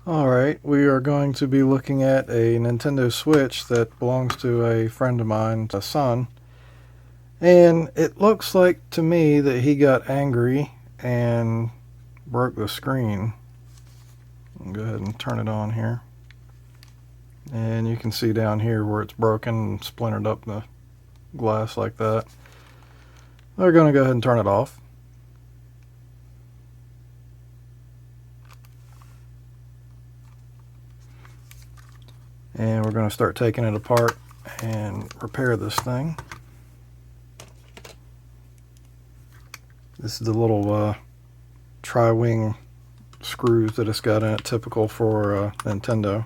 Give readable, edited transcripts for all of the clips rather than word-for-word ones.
Alright, we are going to be looking at a Nintendo Switch that belongs to a friend of mine, a son. And it looks like to me that he got angry and broke the screen. I'll go ahead and turn it on here. And you can see down here where it's broken and splintered up the glass like that. We're going to go ahead and turn it off. And we're going to start taking it apart and repair this thing. This is the little tri-wing screws that it's got in it, typical for Nintendo.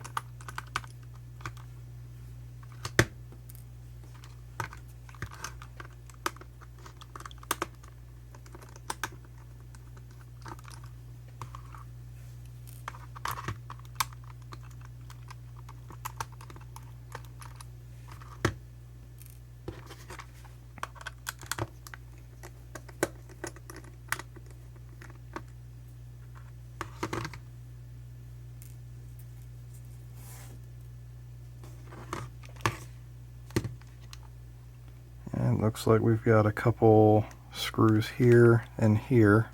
And it looks like we've got a couple screws here and here.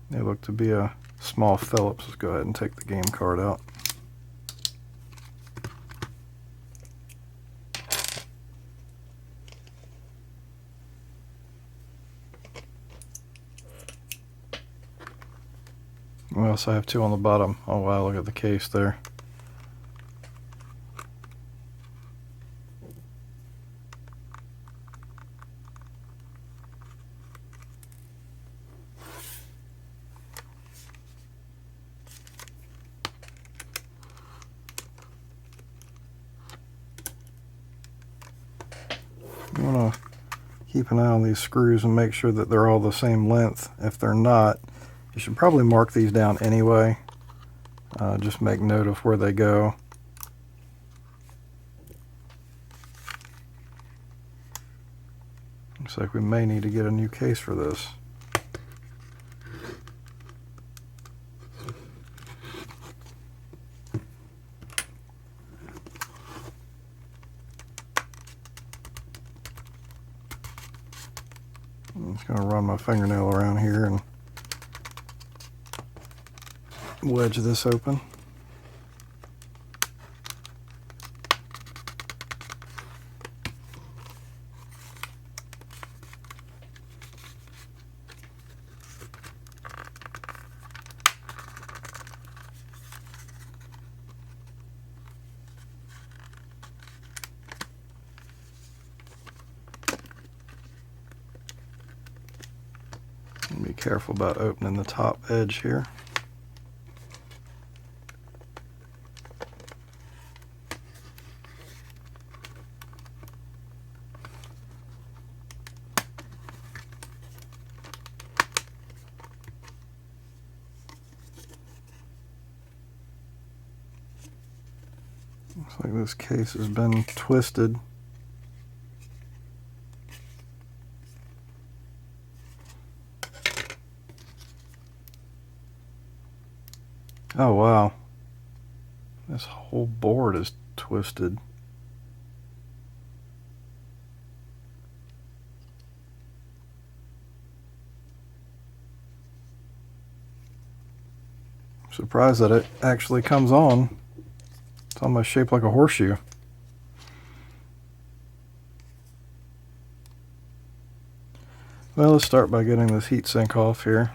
They look to be a small Phillips. Let's go ahead and take the game card out. We also have two on the bottom. Oh wow, look at the case there. You want to keep an eye on these screws and make sure that they're all the same length. If they're not, you should probably mark these down anyway. Just make note of where they go. Looks like we may need to get a new case for this. I'm just going to run my fingernail around here and wedge this open. Be careful about opening the top edge here. Looks like this case has been twisted. Oh wow, this whole board is twisted. I'm surprised that it actually comes on. It's almost shaped like a horseshoe. Well, let's start by getting this heatsink off here.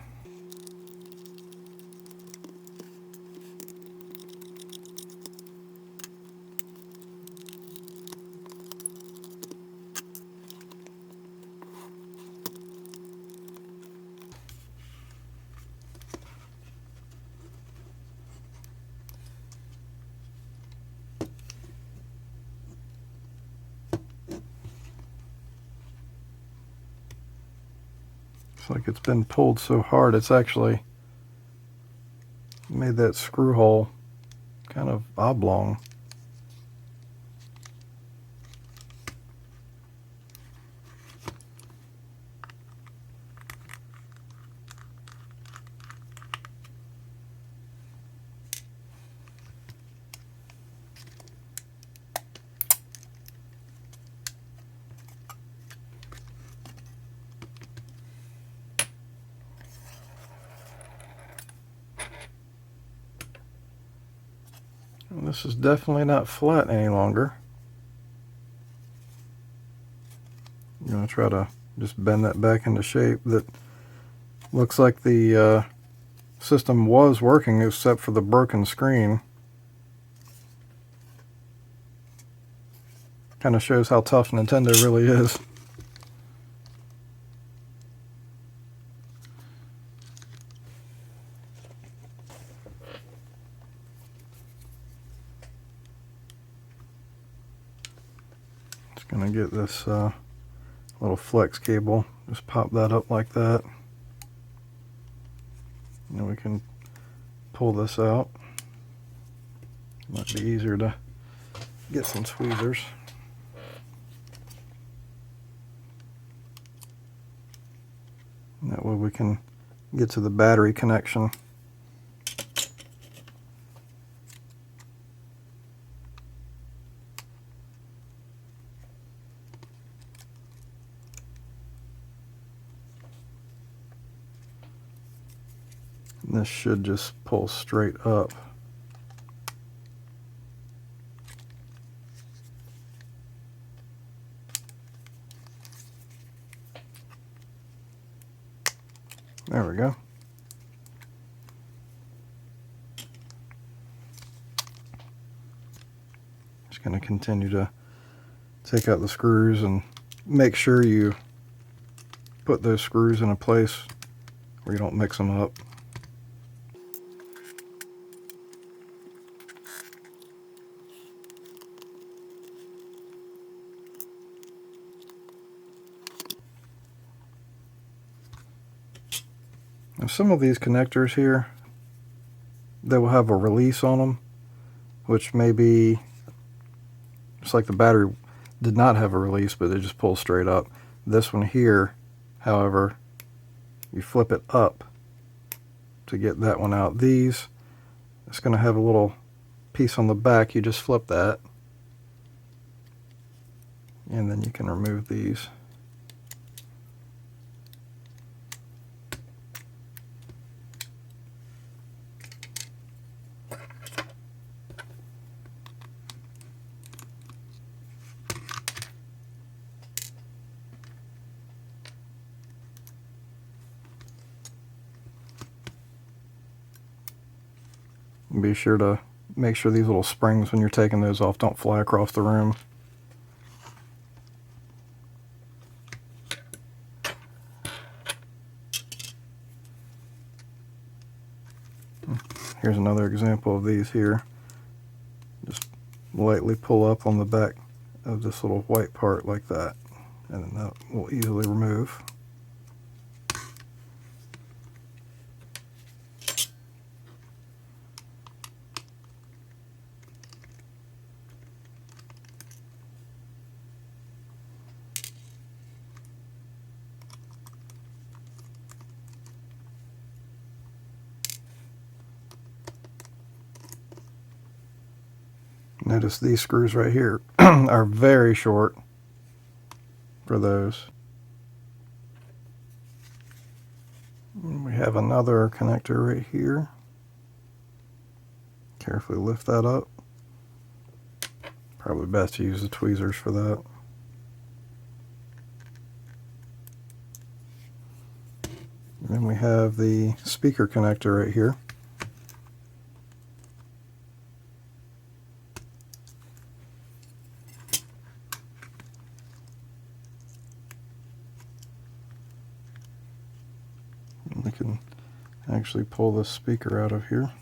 Like it's been pulled so hard it's actually made that screw hole kind of oblong. This is definitely not flat any longer. I'm going to try to just bend that back into shape. That looks like the system was working except for the broken screen. Kind of shows how tough Nintendo really is. Just going to get this little flex cable, just pop that up like that. And we can pull this out. Might be easier to get some tweezers. And that way we can get to the battery connection. And this should just pull straight up. There we go. Just going to continue to take out the screws and make sure you put those screws in a place where you don't mix them up. Now some of these connectors here, they will have a release on them, which may be just like the battery did not have a release, but it just pulls straight up. This one here, however, you flip it up to get that one out. These, it's going to have a little piece on the back. You just flip that, and then you can remove these. Be sure to make sure these little springs, when you're taking those off, don't fly across the room. Here's another example of these here. Just lightly pull up on the back of this little white part like that, and then that will easily remove. Notice these screws right here are very short for those. And we have another connector right here. Carefully lift that up. Probably best to use the tweezers for that. And then we have the speaker connector right here. We can actually pull this speaker out of here.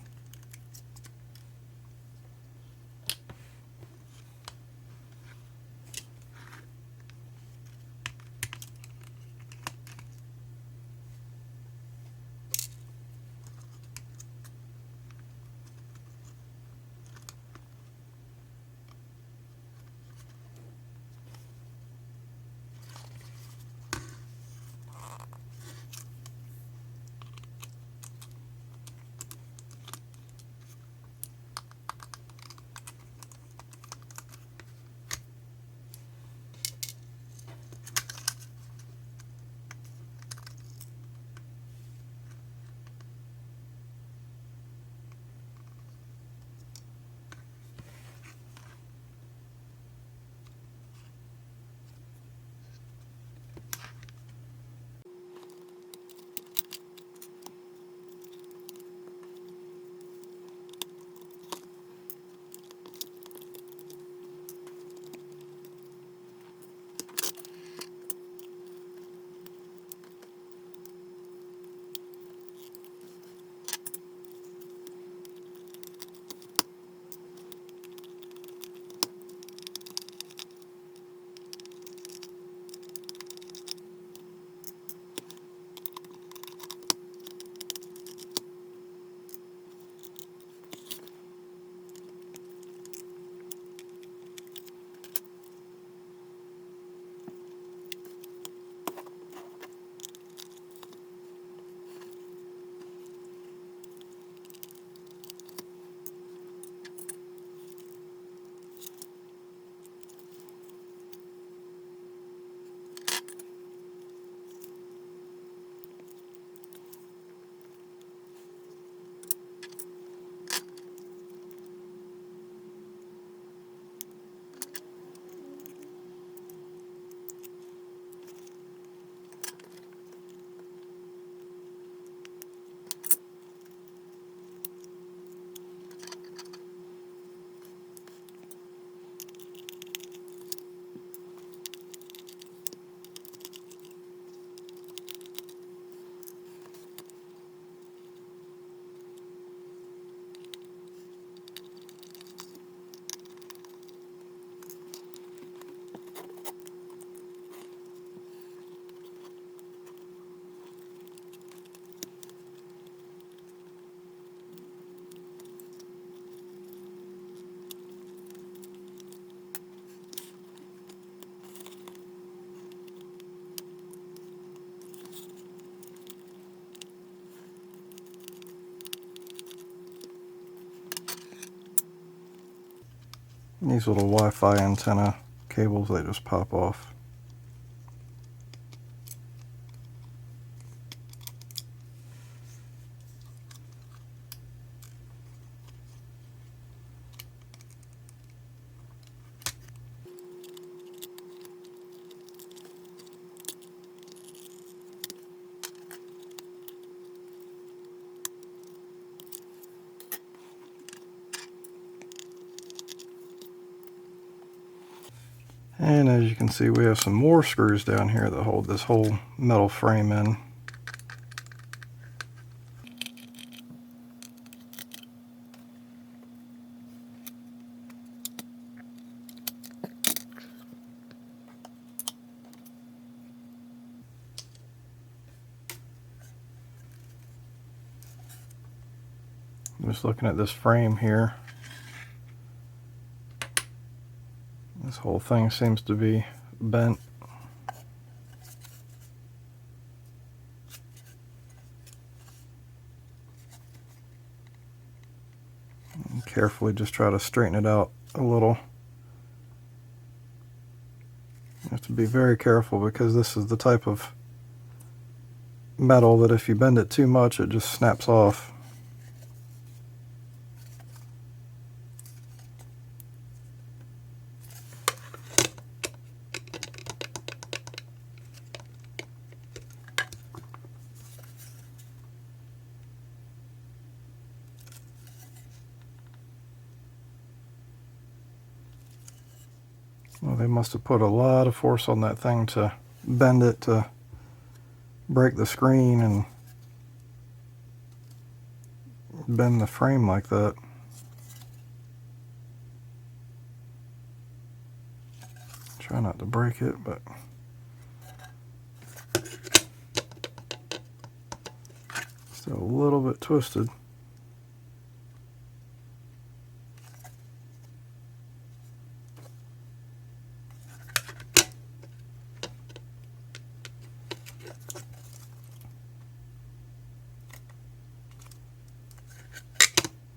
These little Wi-Fi antenna cables, they just pop off. And as you can see, we have some more screws down here that hold this whole metal frame in. Just looking at this frame here, this whole thing seems to be bent. And carefully just try to straighten it out a little. You have to be very careful because this is the type of metal that if you bend it too much, it just snaps off. Well, they must have put a lot of force on that thing to bend it to break the screen and bend the frame like that. Try not to break it, but still a little bit twisted.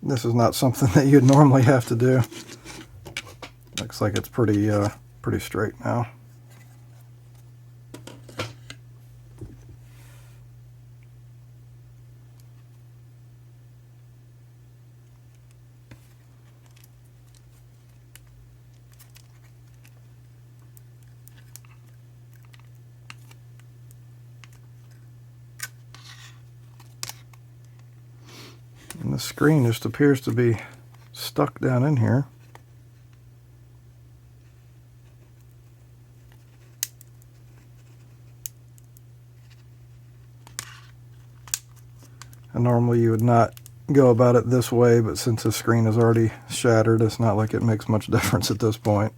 This is not something that you'd normally have to do. Looks like it's pretty straight now. And the screen just appears to be stuck down in here. And normally you would not go about it this way, but since the screen is already shattered, it's not like it makes much difference at this point.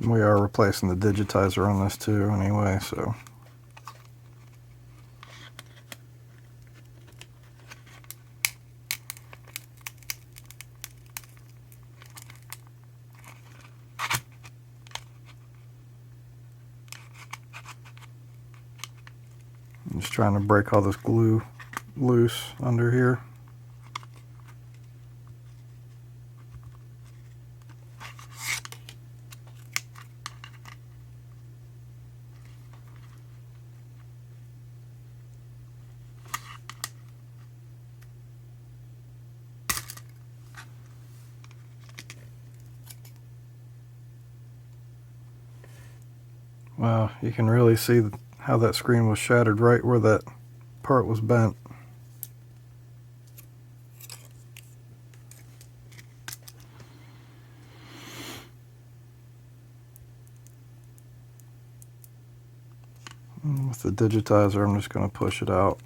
We are replacing the digitizer on this too anyway, so I'm just trying to break all this glue loose under here. Wow, you can really see how that screen was shattered right where that part was bent. And with the digitizer, I'm just going to push it out.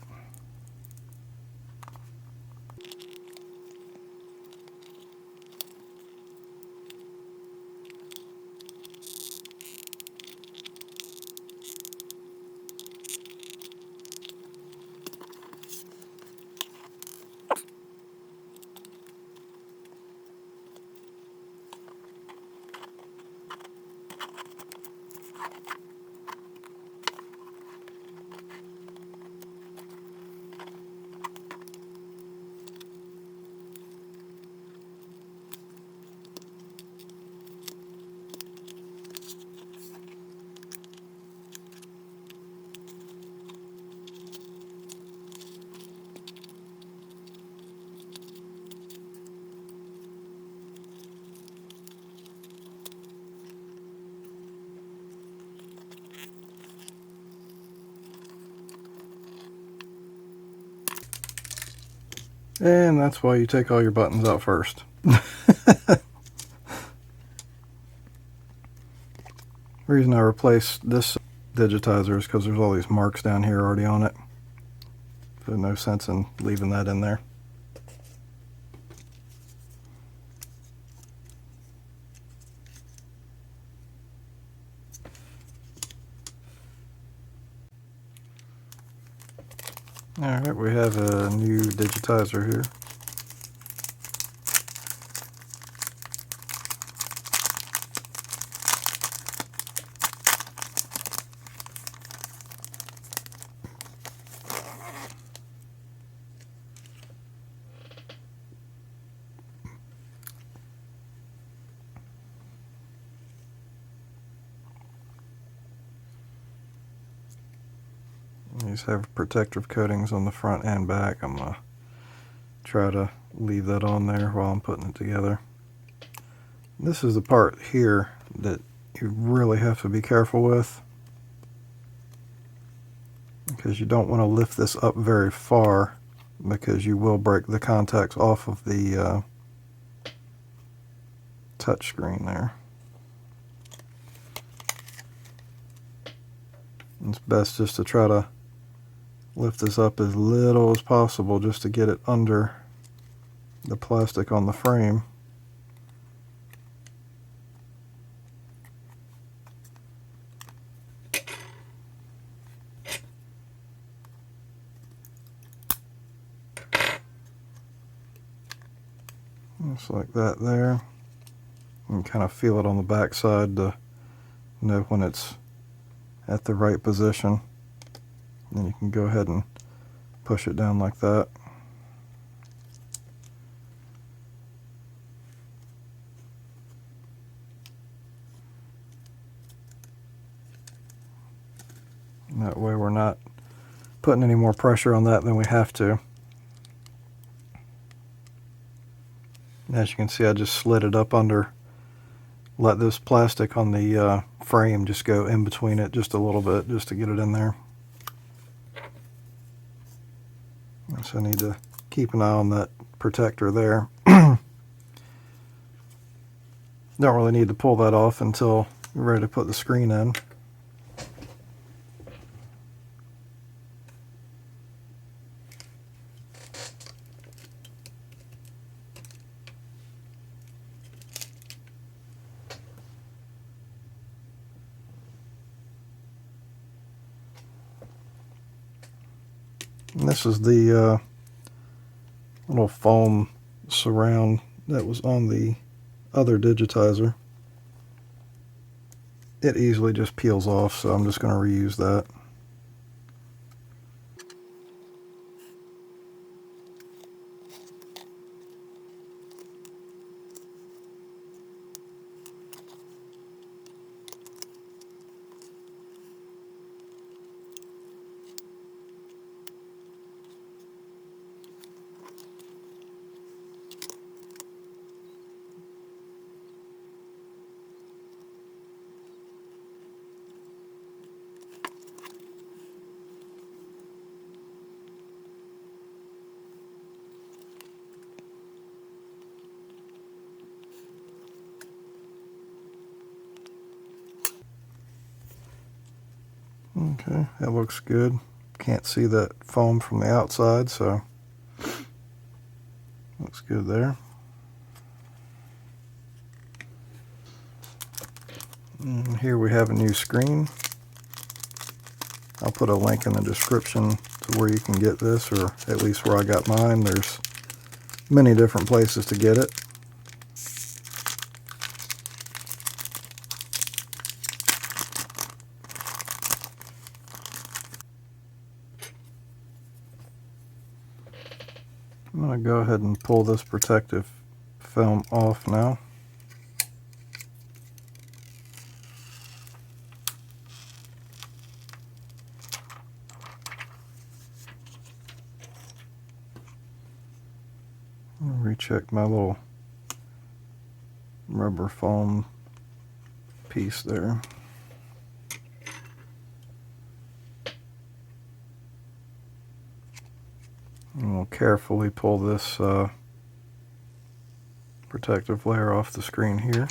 And that's why you take all your buttons out first. The reason I replaced this digitizer is because there's all these marks down here already on it. So no sense in leaving that in there. Alright, we have a new digitizer here. These have protective coatings on the front and back. I'm going to try to leave that on there while I'm putting it together. This is the part here that you really have to be careful with, because you don't want to lift this up very far, because you will break the contacts off of the touch screen there. It's best just to try to lift this up as little as possible just to get it under the plastic on the frame. Just like that there. You can kind of feel it on the back side to know when it's at the right position. Then you can go ahead and push it down like that. And that way we're not putting any more pressure on that than we have to. As you can see, I just slid it up under, let this plastic on the frame just go in between it just a little bit, just to get it in there. So I need to keep an eye on that protector there. Don't really need to pull that off until you're ready to put the screen in. And this is the little foam surround that was on the other digitizer. It easily just peels off, so I'm just going to reuse that. Okay, that looks good. Can't see that foam from the outside, so looks good there. And here we have a new screen. I'll put a link in the description to where you can get this, or at least where I got mine. There's many different places to get it. I'm going to go ahead and pull this protective film off now. Recheck my little rubber foam piece there. And we'll carefully pull this protective layer off the screen here.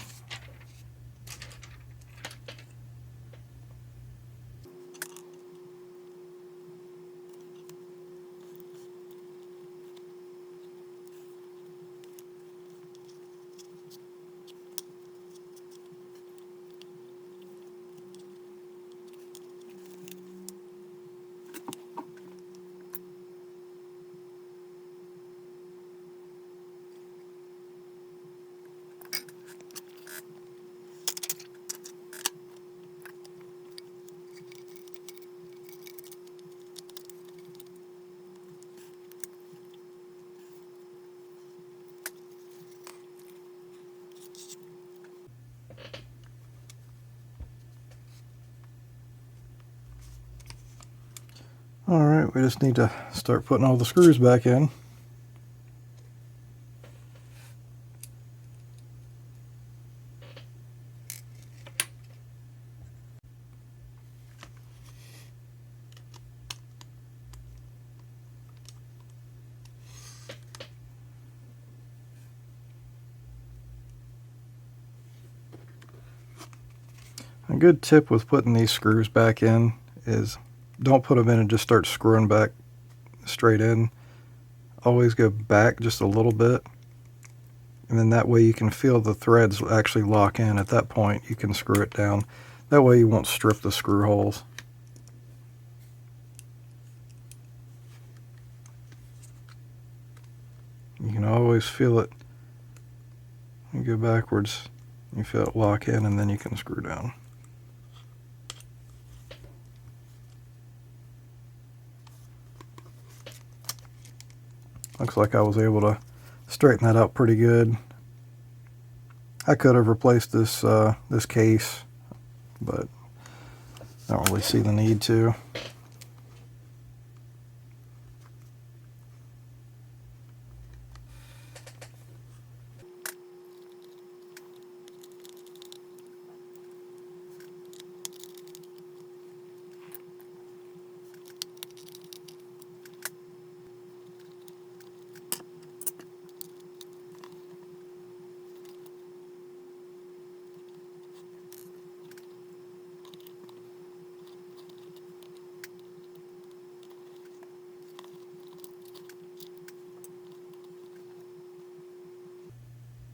Alright, we just need to start putting all the screws back in. A good tip with putting these screws back in is don't put them in and just start screwing back straight in. Always go back just a little bit, and then that way you can feel the threads actually lock in. At that point you can screw it down. That way you won't strip the screw holes. You can always feel it. You go backwards, you feel it lock in, and then you can screw down. Looks like I was able to straighten that out pretty good. I could have replaced this this case, but I don't really see the need to.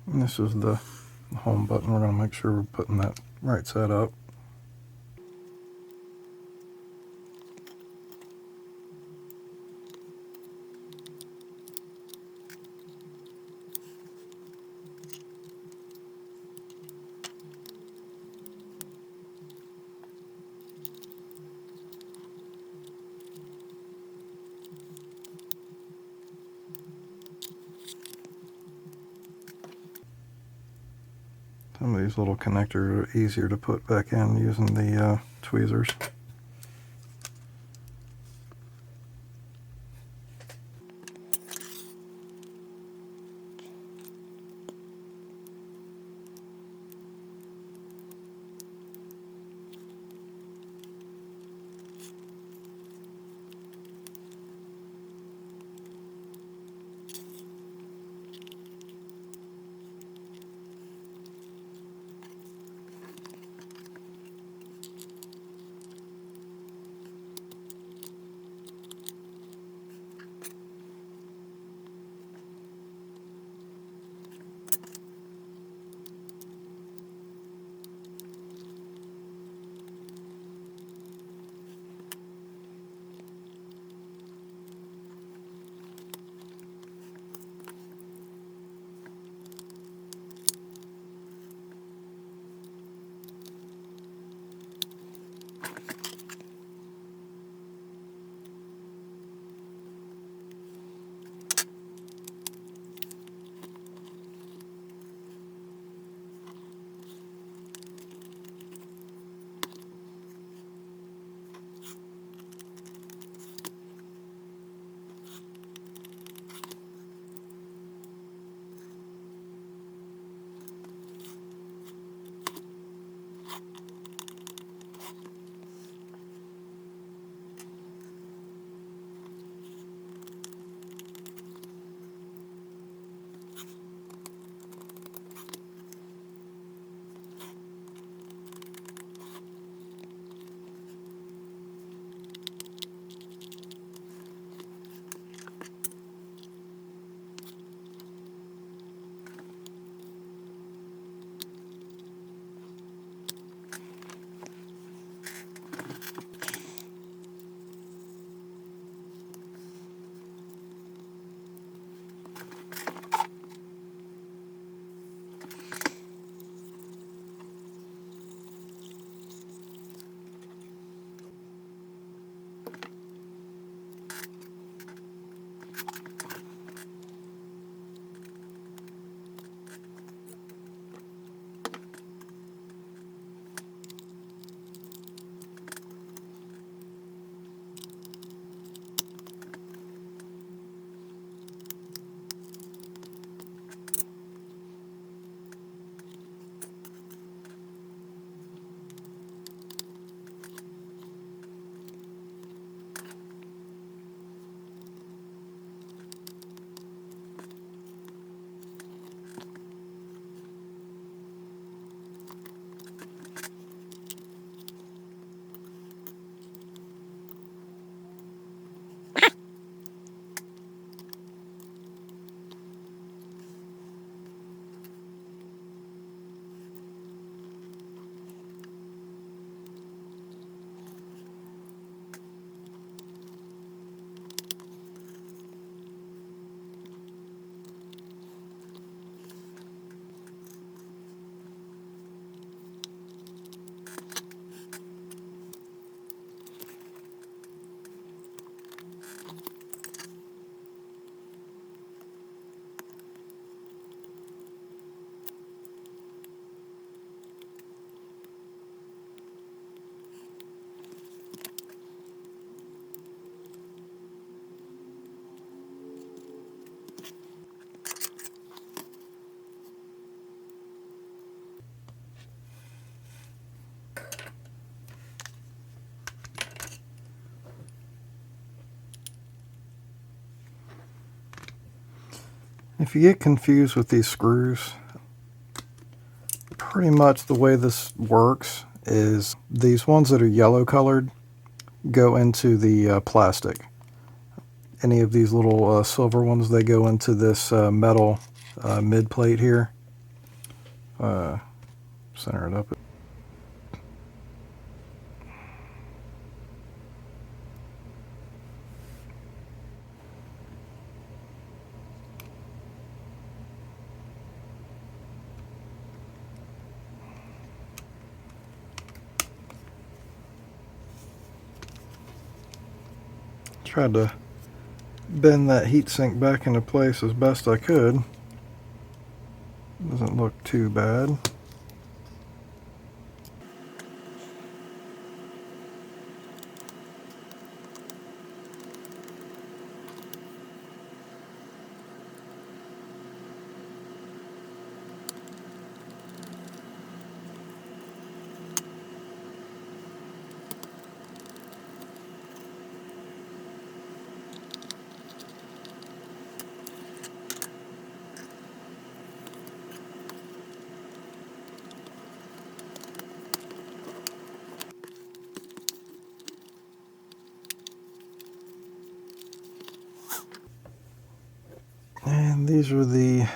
And this is the home button. We're going to make sure we're putting that right side up. Some of these little connectors are easier to put back in using the tweezers. If you get confused with these screws, pretty much the way this works is these ones that are yellow colored go into the plastic. Any of these little silver ones, they go into this metal mid plate here. Center it up. Tried to bend that heatsink back into place as best I could. Doesn't look too bad. And these are the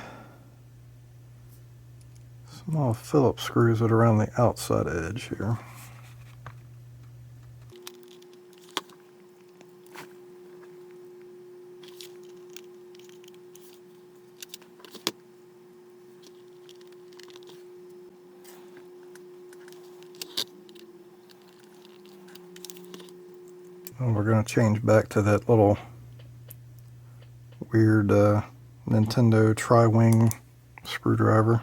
small Phillips screws that are around the outside edge here. And we're going to change back to that little weird Nintendo tri-wing screwdriver.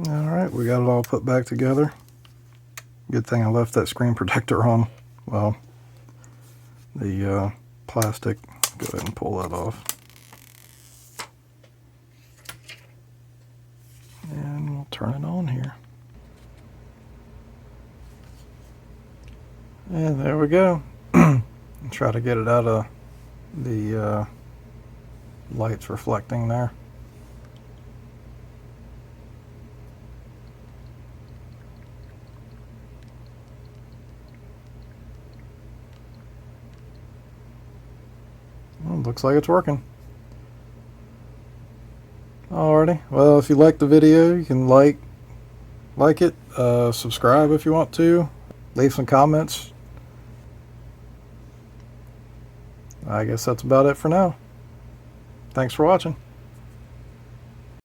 Alright, we got it all put back together. Good thing I left that screen protector on. Well, the plastic. Go ahead and pull that off. And we'll turn it on here. And there we go. Try to get it out of the lights reflecting there. Well, looks like it's working. Alrighty. Well, if you liked the video, you can like it, subscribe if you want to, leave some comments. I guess that's about it for now. Thanks for watching.